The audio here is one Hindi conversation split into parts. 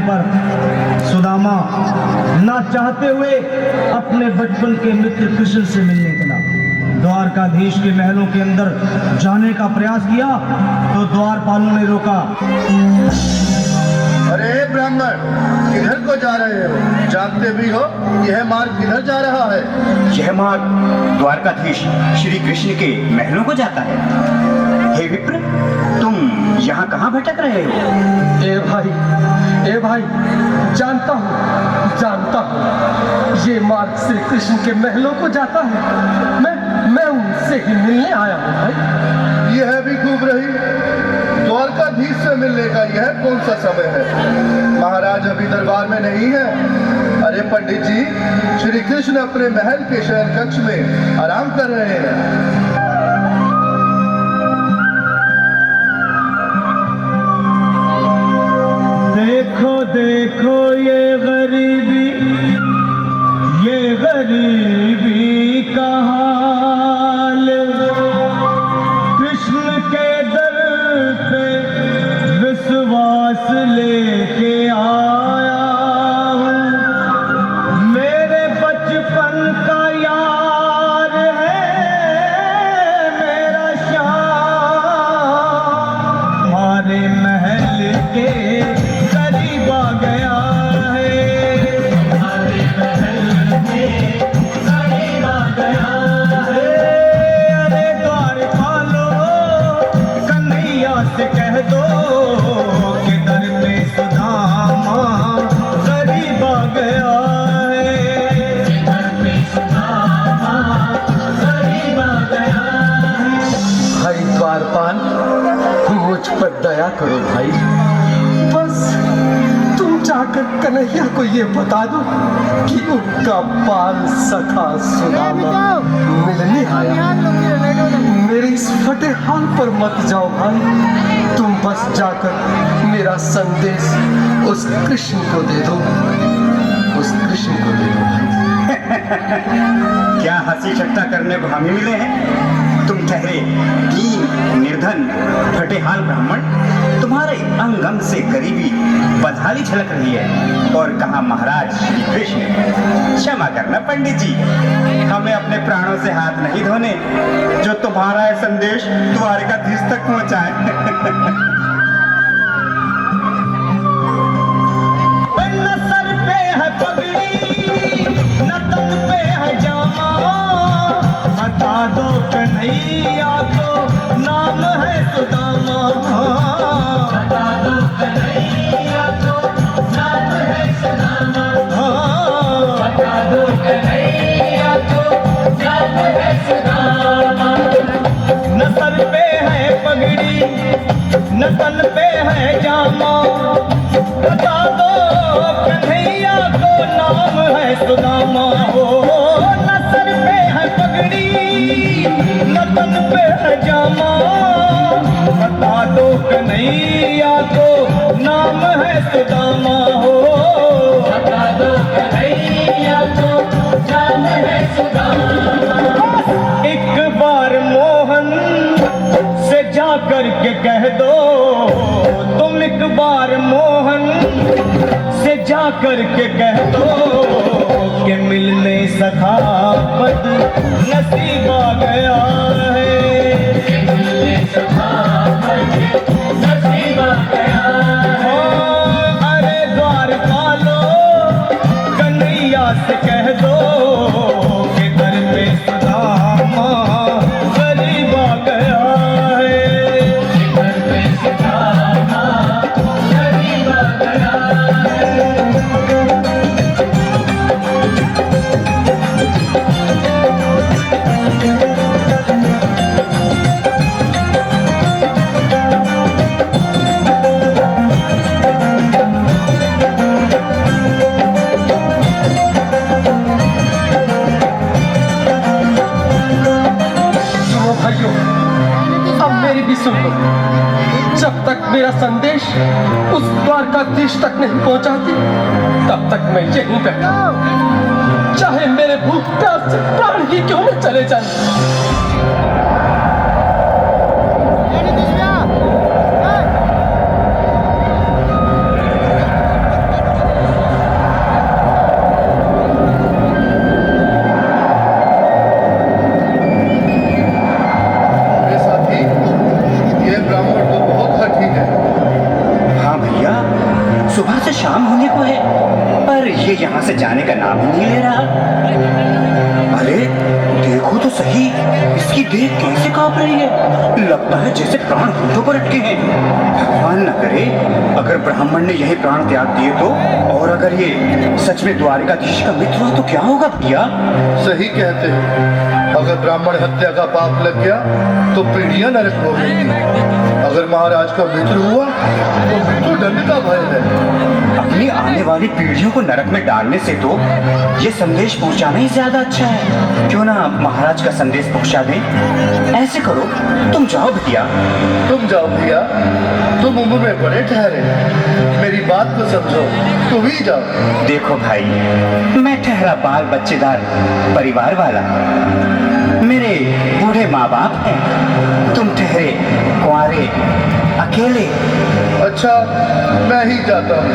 पर सुदामा ना चाहते हुए अपने बचपन के मित्र कृष्ण से मिलने चला। द्वारकाधीश के महलों के अंदर जाने का प्रयास किया तो द्वारपालों ने रोका। अरे ब्राह्मण, किधर को जा रहे हो? जानते भी हो यह मार्ग किधर जा रहा है? यह मार्ग द्वारकाधीश श्री कृष्ण के महलों को जाता है। हे विप्र, तुम यहाँ कहाँ भटक रहे हो? ए भाई, जानता हूँ ये मार्ग श्री कृष्ण के महलों को जाता है। मैं उनसे ही मिलने आया हूँ भाई। यह भी खूब रही, द्वारकाधीश से मिलने का यह कौन सा समय है? महाराज अभी दरबार में नहीं है। अरे पंडित जी, श्री कृष्ण अपने महल के शयन कक्ष में आराम कर रहे हैं। देखो ये गरीबी का हाल, कृष्ण के दर पे विश्वास लेके आया हूँ। मेरे बचपन का यार है मेरा श्याम, हमारे महल के करीब आ गया है, हमारे महल के करीब आ गया है। अरे द्वारपालो, कन्हैया से कह दो कि दर पे सुदामा करीब आ गया है, दर पे सुदामा करीब आ गया है। भाई द्वारपाल, मुझ पर दया करो भाई। बस तुम जाकर कन्हैया को ये बता दो कि उनका बाल सखा सुदामा मिलने आया। मेरे इस फटे हाल पर मत जाओ भाई। तुम बस जाकर मेरा संदेश उस कृष्ण को दे दो, उस कृष्ण को दे दो भाई। क्या हंसी ठट्टा करने को हमें मिले हैं? तुम ठहरे दीन निर्धन फटेहाल ब्राह्मण, तुम्हारे अंग अंग से गरीबी बदहाली झलक रही है। और कहा महाराज श्री कृष्ण। क्षमा करना पंडित जी, हमें अपने प्राणों से हाथ नहीं धोने जो तुम्हारा यह संदेश द्वारकाधीश तक पहुंचाए। न सर पे है पगड़ी, न तन पे है जामा, बता दो कन्हैया को नाम है सुदामा, बता दो कन्हैया को नाम है सुदामा, बता दो कन्हैया को नाम है सुदामा। न सर पे है पगड़ी, न तन पे है जामा, बता दो कन्हैया को नाम है सुदामा। हो न सर पे है पगड़ी, न तन पे है जामा, बता दो कन्हैया को नाम है सुदामा। हो बता दो कन्हैया को नाम है सुदामा। एक बार मोहन से जा कर के कह दो, तुम एक बार मोहन से जा कर के कह दो कि मिलने सखावत नसीब आ गया है, मिलने सखावत नसीब आ गया है। अरे द्वारपालो, कन्हैया से कह दो कि दर पे सुदामा करीब आ गया है, दर पे सुदामा करीब आ गया है। भाइयों, अब मेरी भी सुन लो। जब तक मेरा संदेश उस द्वारकाधीश तक नहीं पहुंचाती, तब तक मैं यहीं बैठा, चाहे मेरे भूख प्यास से प्राण ही क्यों न चले जाए। सुबह से शाम होने को है, पर ये यहाँ से जाने का नाम ही नहीं ले रहा। अरे देखो तो सही, इसकी देह कैसे कांप रही है। लगता है जैसे प्राण होठों पर अटके हैं। भगवान न करे अगर ब्राह्मण ने यही प्राण त्याग दिए तो, और अगर ये सच में द्वारिकाधीश का मित्र हुआ तो क्या होगा भैया? सही कहते हैं, अगर ब्राह्मण हत्या का पाप लग गया तो पीढ़ियां नरक भोगेंगी। अगर महाराज का मित्र हुआ तो मृत्यु दंड का भय है। अपनी आने वाली पीढ़ियों को नरक में डालने से तो ये संदेश पहुंचाना ही ज्यादा अच्छा है। क्यों ना महाराज का संदेश पहुंचा दें? ऐसे करो, तुम जाओ भैया। तुम जाओ भैया, तुम उम्र में बड़े ठहरे, मेरी बात को समझो, तुम ही जाओ। देखो भाई, मैं ठहरा बाल बच्चेदार परिवार वाला, मेरे बूढ़े माँ बाप हैं, तुम ठहरे कुंवारे अकेले। अच्छा, मैं ही जाता हूँ।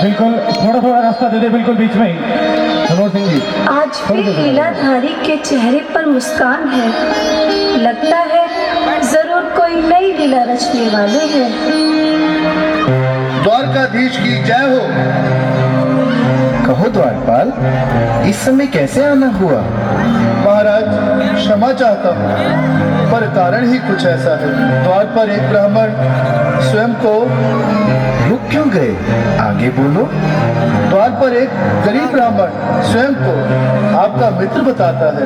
बिल्कुल, थोड़ा थोड़ा रास्ता दे दे, बिल्कुल बीच में ही। मनोहर सिंह जी, आज भी लीलाधारी के चेहरे पर मुस्कान है। लगता है जरूर कोई नई लीला रचने वाले हैं। द्वारकाधीश की जय हो। कहो द्वारपाल, इस समय कैसे आना हुआ? महाराज, क्षमा चाहता हूँ, पर कारण ही कुछ ऐसा है। द्वार पर एक ब्राह्मण स्वयं को रुक क्यों गए? आगे बोलो। द्वार पर एक गरीब ब्राह्मण स्वयं को आपका मित्र बताता है,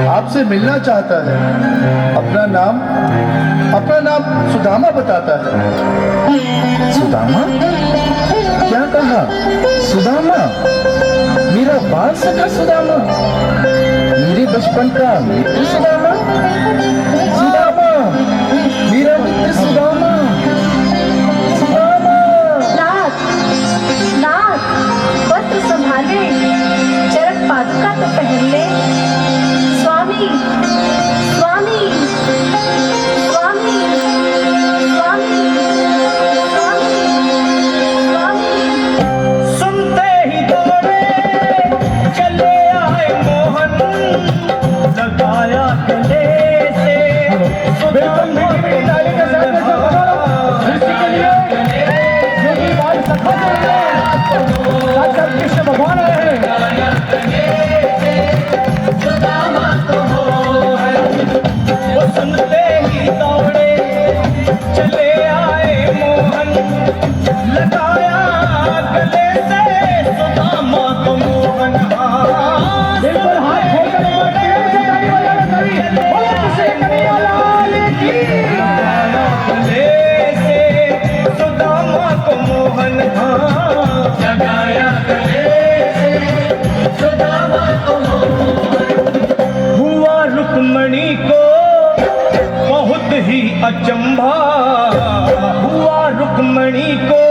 आपसे मिलना चाहता है। अपना नाम सुदामा बताता है। सुदामा? क्या कहा? सुदामा? मेरा बाल सखा सुदामा? मेरे बचपन का मित्र सुदामा? सुदामा, मेरा मित्र सुदामा। सुदामा। नाथ, वस्त्र संभाले, चरण पादुका तो पहन ले। स्वामी, स्वामी, स्वामी, स्वामी, स्वामी, स्वामी। सुनते ही दौड़े चले आए मोहन, लगाया गले से सुदामा को कृष्ण भगवान है। वो सुनते ही दौड़े चले आए मोहन, लगाया गले से सुदामा को मोहन। बिल्कुल हाथ खोलकर ताली बजाना चाहिए। बोलो किसे कन्हैया लाल की। गले से सुदामा को मोहन, लगाया गले से सुदामा को मोहन। हुआ रुक्मणी को बहुत ही अचंभा, हुआ रुक्मणी को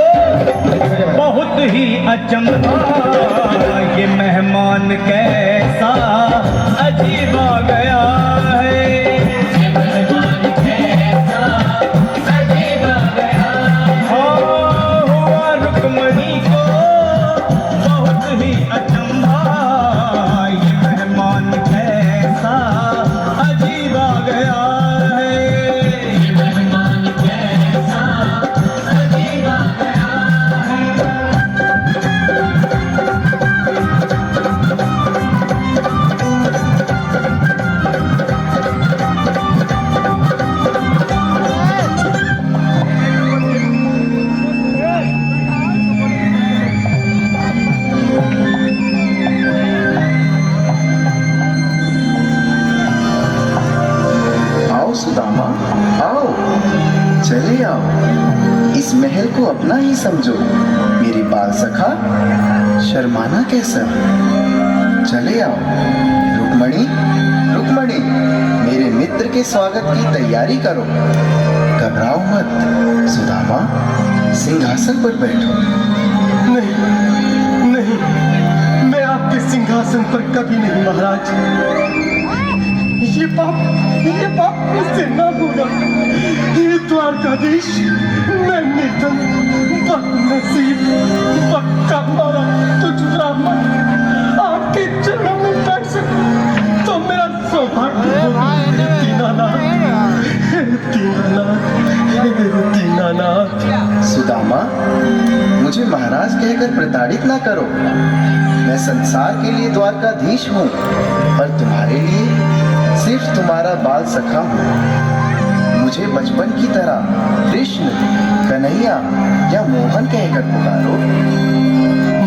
बहुत ही अचंभा। ये मेहमान कैसा अजीब आ गया है, ये मेहमान कैसा अजीब आ गया है। हुआ रुक्मणी को बहुत ही अचंभा, ये मेहमान कैसा अजीब आ गया है, ये मेहमान कैसा अजीब आ गया है। आओ सुदामा, आओ, चले आओ। इस महल को अपना ही समझो। मेरी बाल सखा, शर्माना कैसा? चले आओ। रुक्मणी, रुक्मणी, मेरे मित्र के स्वागत की तैयारी करो। घबराओ मत। सुदामा, सिंहासन पर बैठो। नहीं, नहीं, मैं आपके सिंहासन पर कभी नहीं महाराज। ये पाप मुझसे न होगा। ये द्वारकाधीश, मैं निर्धन, बदनसीब, पक्का मारा तुझ ब्राह्मण आपके चरणों में बैठ सकूं तो मेरा सौभाग्य होगा। दीनानाथ, हे दीनानाथ। दीनानाथ, हे दीनानाथ। सुदामा, मुझे महाराज कहकर प्रताड़ित ना करो। मैं संसार के लिए द्वारकाधीश हूँ और तुम्हारे लिए सिर्फ तुम्हारा बाल सखा हूँ। मुझे बचपन की तरह कृष्ण, कन्हैया या मोहन कहकर पुकारो।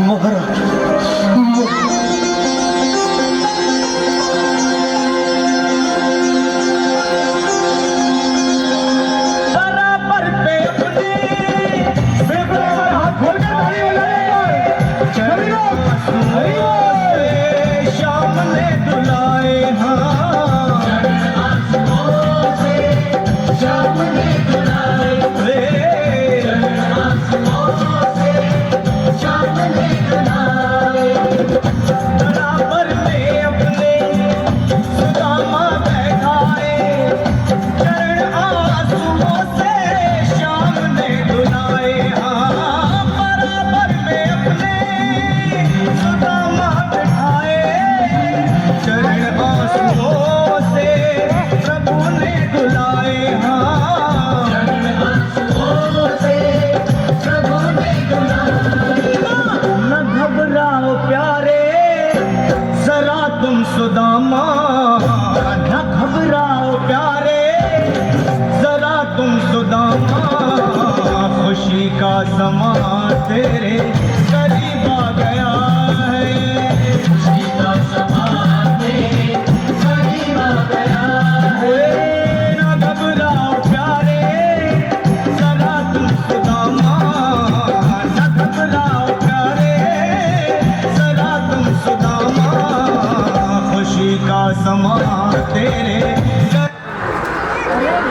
महाराज, बराबर पे अपने हाथ खोल के ताली बजाएंगे। श्याम ने दुलाए बराबर में अपने सुदामा बैठाए, चरण आंसुओं से श्याम ने धुलाए। हाँ, बराबर में अपने सुदामा बैठाए, चरण आंसुओं से प्रभु ने धुलाए। हाँ, चरण आंसुओं से प्रभु ने धुलाए। न घबराओ प्यारे जरा तुम सुदामा, न घबराओ प्यारे जरा तुम सुदामा। खुशी का समा तेरे करीब आ गया है, खुशी का समा तेरे करीब आ गया है। न घबराओ प्यारे जरा तुम सुदामा, न घबराओ प्यारे जरा तुम सुदामा। खुशी का समा तेरे